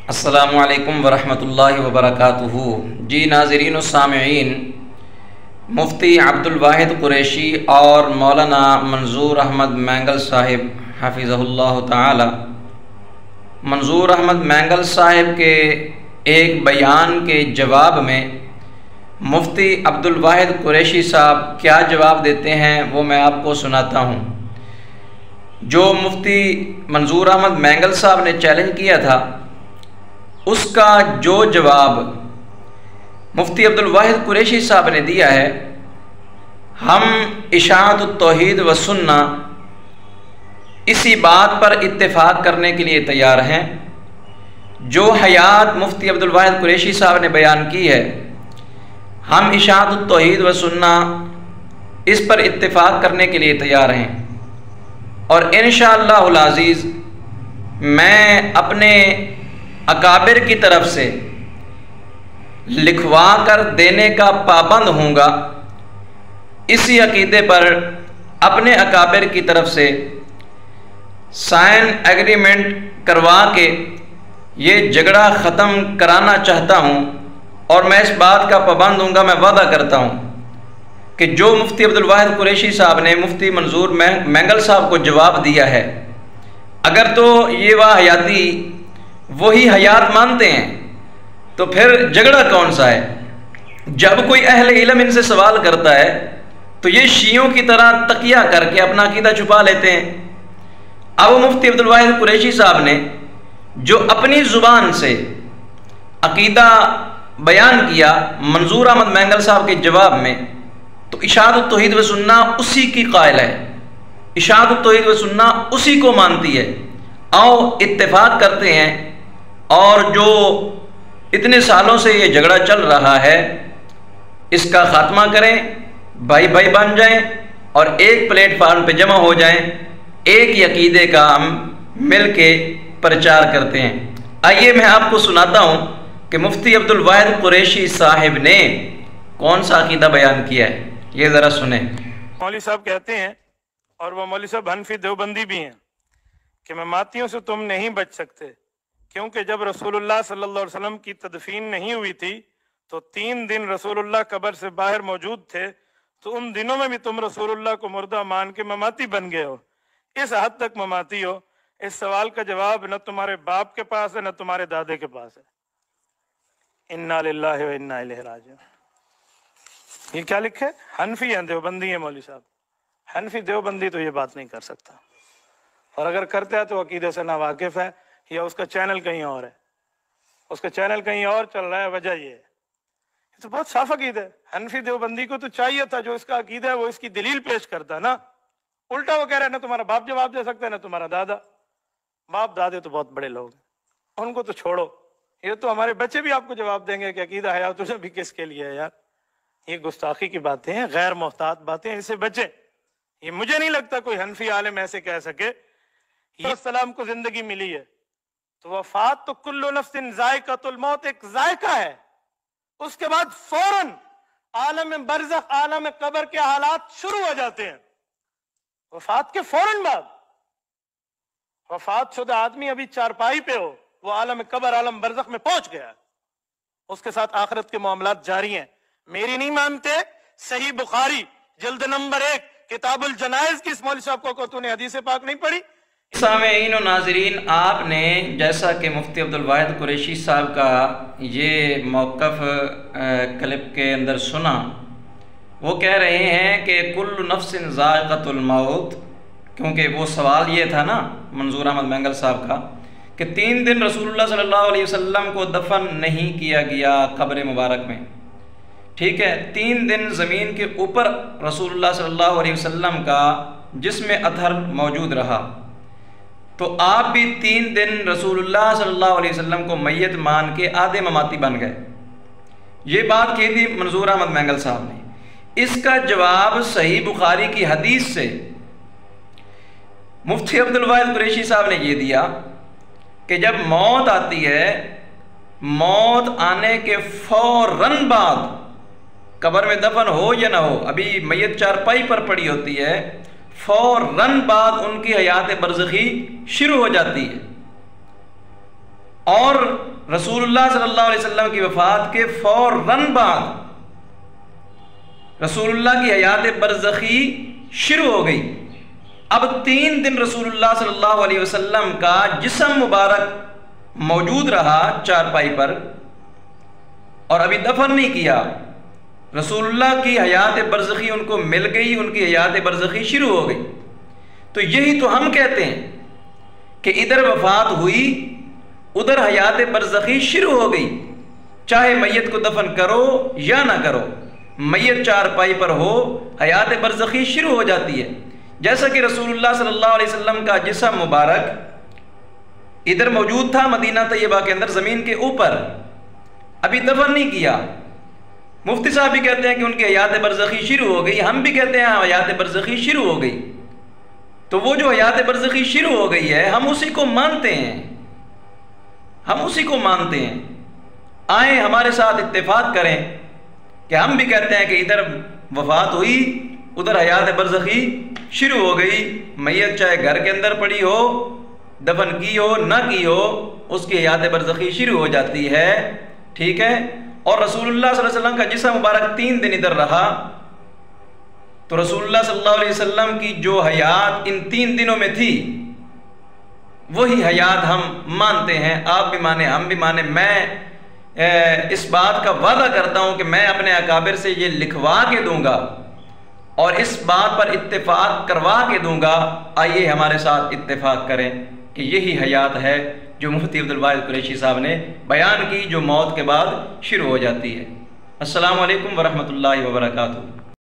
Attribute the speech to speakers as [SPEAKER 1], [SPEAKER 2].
[SPEAKER 1] السلام علیکم ورحمۃ اللہ وبرکاتہ۔ جی ناظرین و سامعین، مفتی عبد الواحد قریشی اور مولانا منظور احمد مینگل صاحب حفظہ اللہ تعالی، منظور احمد مینگل صاحب کے ایک بیان کے جواب میں مفتی عبد الواحد قریشی صاحب کیا جواب دیتے ہیں وہ میں آپ کو سناتا ہوں۔ جو مفتی منظور احمد مینگل صاحب نے چیلنج کیا تھا، اس کا جو جواب مفتی عبد الواحد قریشی صاحب نے دیا ہے، ہم اشاعت التوحید و سنہ اسی بات پر اتفاق کرنے کے لیے تیار ہیں۔ جو حیات مفتی عبد الواحد قریشی صاحب نے بیان کی ہے، ہم اشاعت التوحید و سنہ اس پر اتفاق کرنے کے لیے تیار ہیں، اور انشاءاللہ العزیز میں اپنے اکابر کی طرف سے لکھوا کر دینے کا پابند ہوں گا۔ اسی عقیدے پر اپنے اکابر کی طرف سے سائن ایگریمنٹ کروا کے یہ جھگڑا ختم کرانا چاہتا ہوں، اور میں اس بات کا پابند ہوں گا، میں وعدہ کرتا ہوں کہ جو مفتی عبد الواحد قریشی صاحب نے مفتی منظور مینگل صاحب کو جواب دیا ہے، اگر تو یہ حیاتی وہی حیات مانتے ہیں تو پھر جھگڑا کون سا ہے؟ جب کوئی اہل علم ان سے سوال کرتا ہے تو یہ شیعوں کی طرح تقیہ کر کے اپنا عقیدہ چھپا لیتے ہیں۔ اب مفتی عبد الواحد قریشی صاحب نے جو اپنی زبان سے عقیدہ بیان کیا منظور احمد مینگل صاحب کے جواب میں، تو اشاعت التوحید و سنہ اسی کی قائل ہے، اشاعت التوحید و سنہ اسی کو مانتی ہے۔ آؤ اتفاق کرتے ہیں، اور جو اتنے سالوں سے یہ جھگڑا چل رہا ہے اس کا خاتمہ کریں، بھائی بھائی بن جائیں اور ایک پلیٹ فارم پہ جمع ہو جائیں، ایک ہی عقیدے کا ہم مل کے پرچار کرتے ہیں۔ آئیے میں آپ کو سناتا ہوں کہ مفتی عبد الواحد قریشی صاحب نے کون سا عقیدہ بیان کیا ہے، یہ ذرا سنیں۔
[SPEAKER 2] مولوی صاحب کہتے ہیں، اور وہ مولوی صاحب حنفی دیوبندی بھی ہیں، کہ مماتیوں سے تم نہیں بچ سکتے، کیونکہ جب رسول اللہ صلی اللہ علیہ وسلم کی تدفین نہیں ہوئی تھی تو 3 دن رسول اللہ قبر سے باہر موجود تھے، تو ان دنوں میں بھی تم رسول اللہ کو مردہ مان کے مماتی بن گئے ہو، اس حد تک مماتی ہو۔ اس سوال کا جواب نہ تمہارے باپ کے پاس ہے نہ تمہارے دادے کے پاس ہے۔ انا للہ و انا الیہ راجعون۔ یہ کیا لکھے؟ حنفی ہیں، دیوبندی ہیں مولوی صاحب، حنفی دیوبندی تو یہ بات نہیں کر سکتا، اور اگر کرتا ہے تو عقیدے سے ناواقف ہے، یا اس کا چینل کہیں اور ہے، اس کا چینل کہیں اور چل رہا ہے۔ وجہ یہ ہے، یہ تو بہت صاف عقیدہ ہے۔ حنفی دیوبندی کو تو چاہیے تھا جو اس کا عقیدہ ہے وہ اس کی دلیل پیش کرتا ہے نا، الٹا وہ کہہ رہا ہے نہ تمہارا باپ جواب دے سکتا ہے نہ تمہارا دادا۔ باپ دادے تو بہت بڑے لوگ ہیں، ان کو تو چھوڑو، یہ تو ہمارے بچے بھی آپ کو جواب دیں گے کہ عقیدہ حیات بھی کس کے لیے ہے یار۔ یہ گستاخی کی باتیں ہیں، غیر محتاط باتیں، اس سے بچیں۔ یہ مجھے نہیں لگتا کوئی حنفی عالم ایسے کہہ سکے۔ یہ السلام کو زندگی ملی ہے تو وفات تو کل نفس ذائقۃ الموت، ایک ذائقہ ہے، اس کے بعد فوراً عالم برزخ، عالم قبر کے حالات شروع ہو جاتے ہیں۔ وفات کے فوراً بعد وفات شدہ آدمی ابھی چارپائی پہ ہو، وہ عالم قبر، عالم برزخ میں پہنچ گیا، اس کے ساتھ آخرت کے معاملات جاری ہیں۔ میری نہیں مانتے؟ صحیح بخاری جلد نمبر 1 کتاب الجنائز کی اس مولوی صاحب کو تو نے حدیث پاک نہیں پڑھی؟
[SPEAKER 1] سامعین و ناظرین، آپ نے جیسا کہ مفتی عبد الواحد قریشی صاحب کا یہ موقف کلپ کے اندر سنا، وہ کہہ رہے ہیں کہ کل نفس ذائقۃ الموت، کیونکہ وہ سوال یہ تھا نا منظور احمد مینگل صاحب کا کہ 3 دن رسول اللہ صلی اللہ علیہ وسلم کو دفن نہیں کیا گیا قبر مبارک میں، ٹھیک ہے، 3 دن زمین کے اوپر رسول اللہ صلی اللہ علیہ وسلم کا جسم اطہر موجود رہا، تو آپ بھی 3 دن رسول اللہ صلی اللہ علیہ وسلم کو میت مان کے آدھے مماتی بن گئے۔ یہ بات کی تھی منظور احمد مینگل صاحب نے۔ اس کا جواب صحیح بخاری کی حدیث سے مفتی عبد الواحد قریشی صاحب نے یہ دیا کہ جب موت آتی ہے، موت آنے کے فوراً بعد قبر میں دفن ہو یا نہ ہو، ابھی میت چارپائی پر پڑی ہوتی ہے، فوراً بعد ان کی حیات برزخی شروع ہو جاتی ہے، اور رسول اللہ صلی اللہ علیہ وسلم کی وفات کے فوراً بعد رسول اللہ کی حیات برزخی شروع ہو گئی۔ اب 3 دن رسول اللہ صلی اللہ علیہ وسلم کا جسم مبارک موجود رہا چارپائی پر اور ابھی دفن نہیں کیا۔ رسول اللہ کی حیات برزخی ان کو مل گئی، ان کی حیات برزخی شروع ہو گئی۔ تو یہی تو ہم کہتے ہیں کہ ادھر وفات ہوئی، ادھر حیات برزخی شروع ہو گئی، چاہے میت کو دفن کرو یا نہ کرو، میت چارپائی پر ہو حیات برزخی شروع ہو جاتی ہے۔ جیسا کہ رسول اللہ صلی اللہ علیہ وسلم کا جسم مبارک ادھر موجود تھا مدینہ طیبہ کے اندر زمین کے اوپر، ابھی دفن نہیں کیا۔ مفتی صاحب بھی کہتے ہیں کہ ان کی حیات برزخی شروع ہو گئی، ہم بھی کہتے ہیں حیات برزخی شروع ہو گئی۔ تو وہ جو حیات برزخی شروع ہو گئی ہے ہم اسی کو مانتے ہیں، ہم اسی کو مانتے ہیں۔ آئیں ہمارے ساتھ اتفاق کریں کہ ہم بھی کہتے ہیں کہ ادھر وفات ہوئی، ادھر حیات برزخی شروع ہو گئی۔ میت چاہے گھر کے اندر پڑی ہو، دفن کی ہو نہ کی ہو، اس کی حیات برزخی شروع ہو جاتی ہے، ٹھیک ہے۔ اور رسول اللہ صلی اللہ علیہ وسلم کا جسم مبارک 3 دن ادھر رہا، تو رسول اللہ صلی اللہ علیہ وسلم کی جو حیات ان 3 دنوں میں تھی وہی حیات ہم مانتے ہیں، آپ بھی مانیں ہم بھی مانیں۔ میں اس بات کا وعدہ کرتا ہوں کہ میں اپنے اکابر سے یہ لکھوا کے دوں گا اور اس بات پر اتفاق کروا کے دوں گا۔ آئیے ہمارے ساتھ اتفاق کریں کہ یہی حیات ہے جو مفتی عبدالواحد قریشی صاحب نے بیان کی، جو موت کے بعد شروع ہو جاتی ہے۔ السلام علیکم ورحمۃ اللہ وبرکاتہ۔